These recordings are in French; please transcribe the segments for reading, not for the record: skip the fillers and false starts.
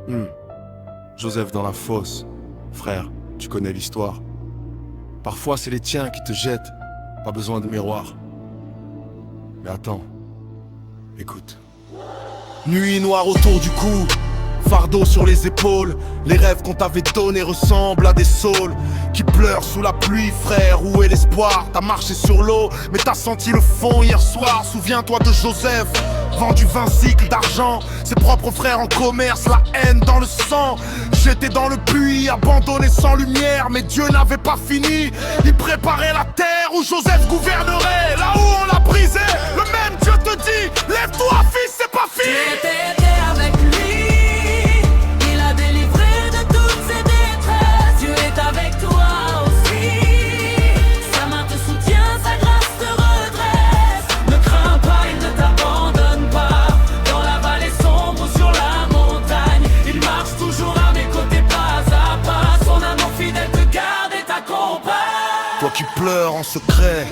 Hmm. Joseph dans la fosse. Frère, tu connais l'histoire. Parfois c'est les tiens qui te jettent. Pas besoin de miroir. Mais attends. Écoute. Nuit noire autour du cou. Fardeau sur les épaules. Les rêves qu'on t'avait donnés ressemblent à des saules qui pleurent sous la pluie, frère. Où est l'espoir? T'as marché sur l'eau, mais t'as senti le fond hier soir. Souviens-toi de Joseph, vendu 20 cycles d'argent. Ses propres frères en commerce, la haine dans le sang. J'étais dans le puits, abandonné sans lumière. Mais Dieu n'avait pas fini. Il préparait la terre où Joseph gouvernerait. Là où on l'a brisé, le même Dieu te dit: lève-toi fils, c'est pas fini. Tu étais avec lui, il a délivré de toutes ses détresses. Dieu est avec toi aussi, sa main te soutient, sa grâce te redresse. Ne crains pas, il ne t'abandonne pas. Dans la vallée sombre ou sur la montagne, il marche toujours à mes côtés pas à pas. Son amour fidèle te garde et t'accompagne. Toi qui pleures en secret,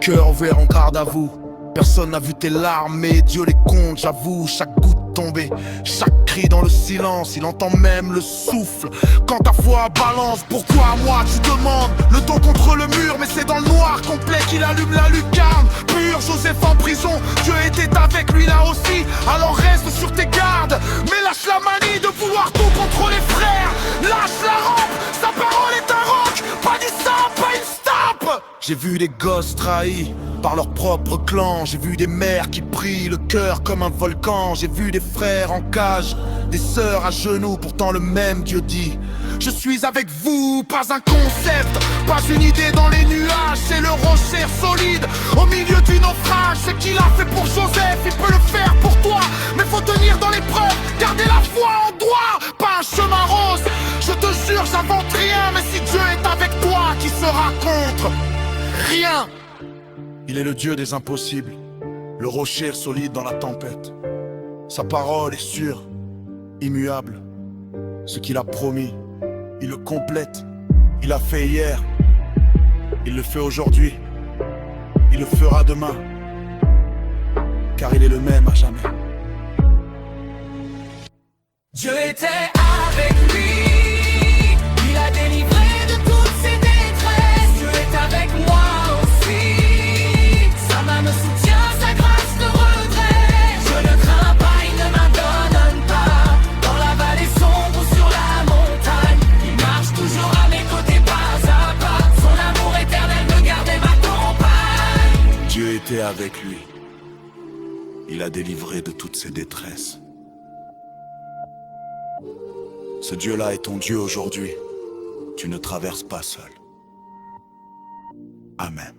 cœur ouvert en garde à vous. Personne n'a vu tes larmes, mais Dieu les compte, j'avoue. Chaque goutte tombée, chaque cri dans le silence, il entend même le souffle. Quand ta foi balance, pourquoi moi tu demandes le dos contre le mur? Mais c'est dans le noir complet qu'il allume la lucarne. Pur Joseph en prison, Dieu était avec lui là aussi. Alors reste sur tes gardes, mais lâche la manie de vouloir tout contre les frères. Lâche la rampe, sa parole est un roc, pas du sang, pas une stampe. J'ai vu des gosses trahis par leur propre clan. J'ai vu des mères qui brillent le cœur comme un volcan. J'ai vu des frères en cage, des sœurs à genoux. Pourtant le même Dieu dit: je suis avec vous. Pas un concept, pas une idée dans les nuages. C'est le rocher solide au milieu du naufrage. Ce qu'il a fait pour Joseph, il peut le faire pour toi. Mais faut tenir dans l'épreuve, garder la foi en droit. Pas un chemin rose, je te jure j'invente rien. Mais si Dieu est avec toi, qui sera contre? Rien. Il est le Dieu des impossibles, le rocher solide dans la tempête. Sa parole est sûre, immuable. Ce qu'il a promis, il le complète. Il l'a fait hier, il le fait aujourd'hui, il le fera demain, car il est le même à jamais. Dieu était avec lui, il a délivré de toutes ses détresses. Dieu est avec moi aussi, sa main me soutient, sa grâce te redresse. Je ne crains pas, il ne m'abandonne pas. Dans la vallée sombre ou sur la montagne, il marche toujours à mes côtés pas à pas. Son amour éternel me garde et m'accompagne. Dieu était avec lui, il a délivré de toutes ses détresses. Ce Dieu-là est ton Dieu aujourd'hui. Tu ne traverses pas seul. Amen.